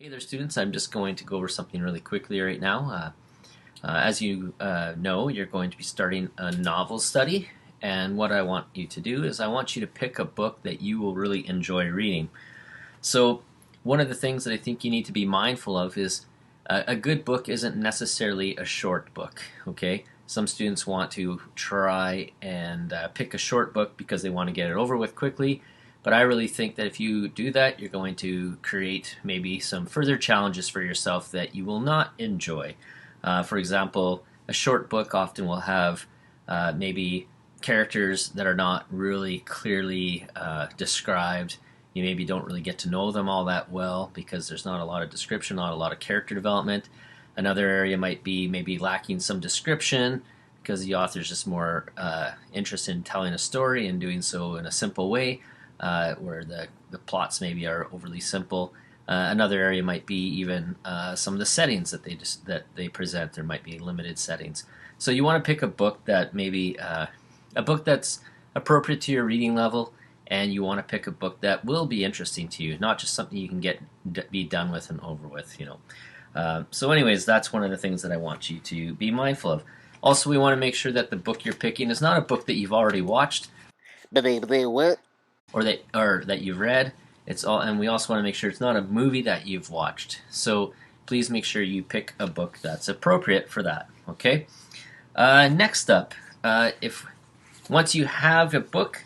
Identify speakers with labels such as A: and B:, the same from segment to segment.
A: Hey there, students. I'm just going to go over something really quickly right now. As you know, you're going to be starting a novel study, and what I want you to do is I want you to pick a book that you will really enjoy reading. So, one of the things that I think you need to be mindful of is a good book isn't necessarily a short book, okay? Some students want to try and pick a short book because they want to get it over with quickly. But I really think that if you do that, you're going to create maybe some further challenges for yourself that you will not enjoy. For example, a short book often will have maybe characters that are not really clearly described. You maybe don't really get to know them all that well because there's not a lot of description, not a lot of character development. Another area might be maybe lacking some description because the author's just more interested in telling a story and doing so in a simple way where the plots maybe are overly simple. Another area might be even some of the settings that they present. There might be limited settings. So you want to pick a book that maybe a book that's appropriate to your reading level, and you want to pick a book that will be interesting to you, not just something you can be done with and over with. So anyways, that's one of the things that I want you to be mindful of. Also, we want to make sure that the book you're picking is not a book that you've already watched
B: What?
A: or that you've read. And we also want to make sure it's not a movie that you've watched. So please make sure you pick a book that's appropriate for that. Okay. Next up, if once you have a book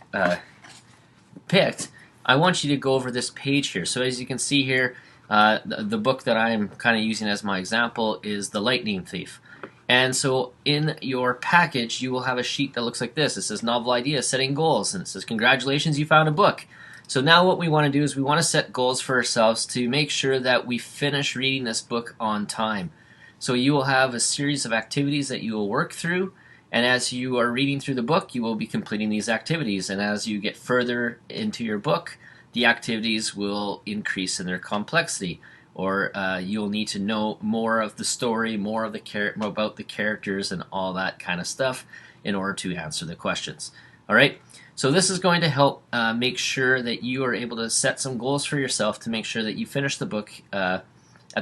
A: picked, I want you to go over this page here. So as you can see here, the book that I'm kind of using as my example is The Lightning Thief. And so in your package, you will have a sheet that looks like this. It says Novel Ideas, Setting Goals, and it says Congratulations, you found a book. So now what we want to do is we want to set goals for ourselves to make sure that we finish reading this book on time. So you will have a series of activities that you will work through, and as you are reading through the book, you will be completing these activities. And as you get further into your book, the activities will increase in their complexity. Or you'll need to know more of the story, more about the characters and all that kind of stuff in order to answer the questions. All right, so this is going to help make sure that you are able to set some goals for yourself to make sure that you finish the book at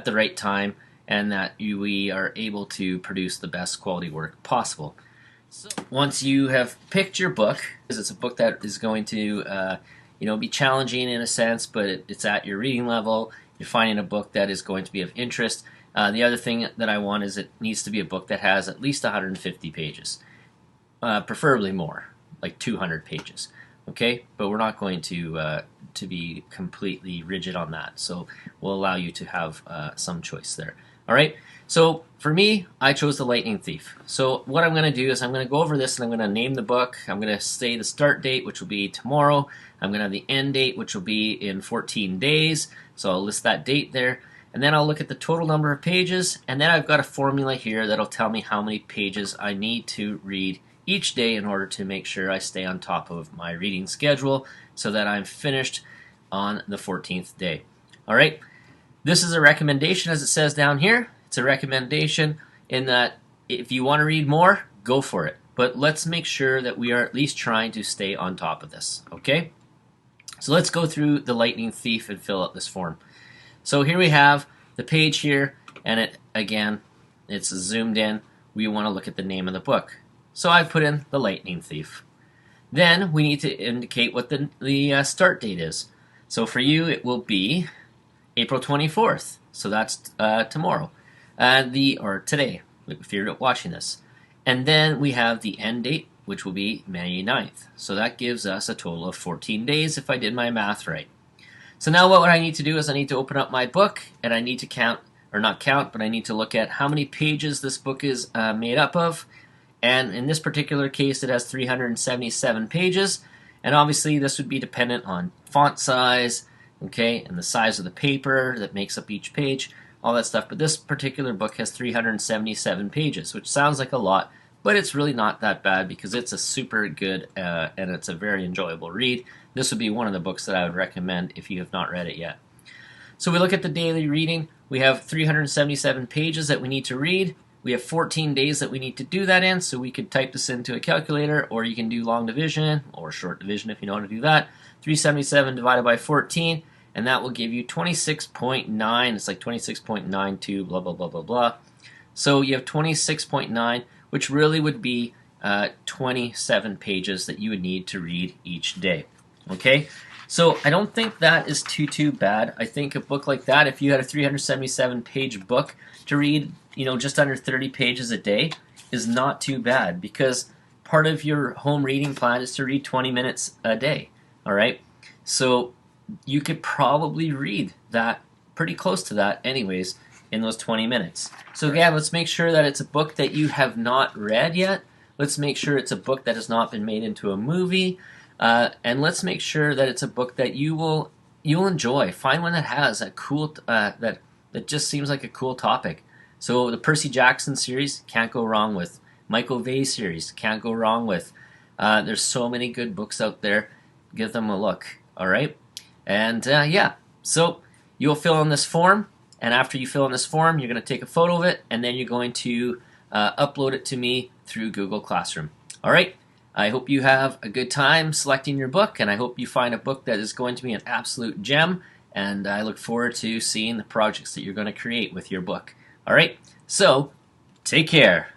A: the right time and that we are able to produce the best quality work possible. So once you have picked your book, because it's a book that is going to be challenging in a sense, but it's at your reading level. You're finding a book that is going to be of interest. The other thing that I want is it needs to be a book that has at least 150 pages, preferably more, like 200 pages. Okay, but we're not going to be completely rigid on that, so we'll allow you to have some choice there. All right. So for me, I chose The Lightning Thief. So what I'm going to do is I'm going to go over this and I'm going to name the book. I'm going to say the start date, which will be tomorrow. I'm going to have the end date, which will be in 14 days. So I'll list that date there. And then I'll look at the total number of pages. And then I've got a formula here that'll tell me how many pages I need to read each day in order to make sure I stay on top of my reading schedule so that I'm finished on the 14th day. All right. This is a recommendation, as it says down here. It's a recommendation in that if you want to read more, go for it. But let's make sure that we are at least trying to stay on top of this, okay? So let's go through The Lightning Thief and fill out this form. So here we have the page here, and it's zoomed in. We want to look at the name of the book. So I've put in The Lightning Thief. Then we need to indicate what the start date is. So for you, it will be April 24th. So that's tomorrow. Or today, if you're watching this. And then we have the end date, which will be May 9th. So that gives us a total of 14 days if I did my math right. So now what I need to do is I need to open up my book and I need to count, or not count, but I need to look at how many pages this book is made up of. And in this particular case, it has 377 pages. And obviously this would be dependent on font size, okay, and the size of the paper that makes up each page, all that stuff. But this particular book has 377 pages, which sounds like a lot, but it's really not that bad because it's a super good and it's a very enjoyable read. This would be one of the books that I would recommend if you have not read it yet. So we look at the daily reading. We have 377 pages that we need to read. We have 14 days that we need to do that in, so we could type this into a calculator, or you can do long division or short division if you know how to do that. 377 divided by 14, and that will give you 26.9. It's like 26.92, blah, blah, blah, blah, blah. So you have 26.9, which really would be 27 pages that you would need to read each day. Okay, so I don't think that is too bad. I think a book like that, if you had a 377-page book to read, just under 30 pages a day, is not too bad, because part of your home reading plan is to read 20 minutes a day. All right, so you could probably read that, pretty close to that anyways, in those 20 minutes. So again, let's make sure that it's a book that you have not read yet. Let's make sure it's a book that has not been made into a movie. And let's make sure that it's a book that you'll enjoy. Find one that has a cool that just seems like a cool topic. So the Percy Jackson series, can't go wrong with. Michael Vey series, can't go wrong with. There's so many good books out there. Give them a look. All right, and yeah. So you'll fill in this form, and after you fill in this form, you're going to take a photo of it, and then you're going to upload it to me through Google Classroom. All right. I hope you have a good time selecting your book, and I hope you find a book that is going to be an absolute gem, and I look forward to seeing the projects that you're going to create with your book. All right, so take care.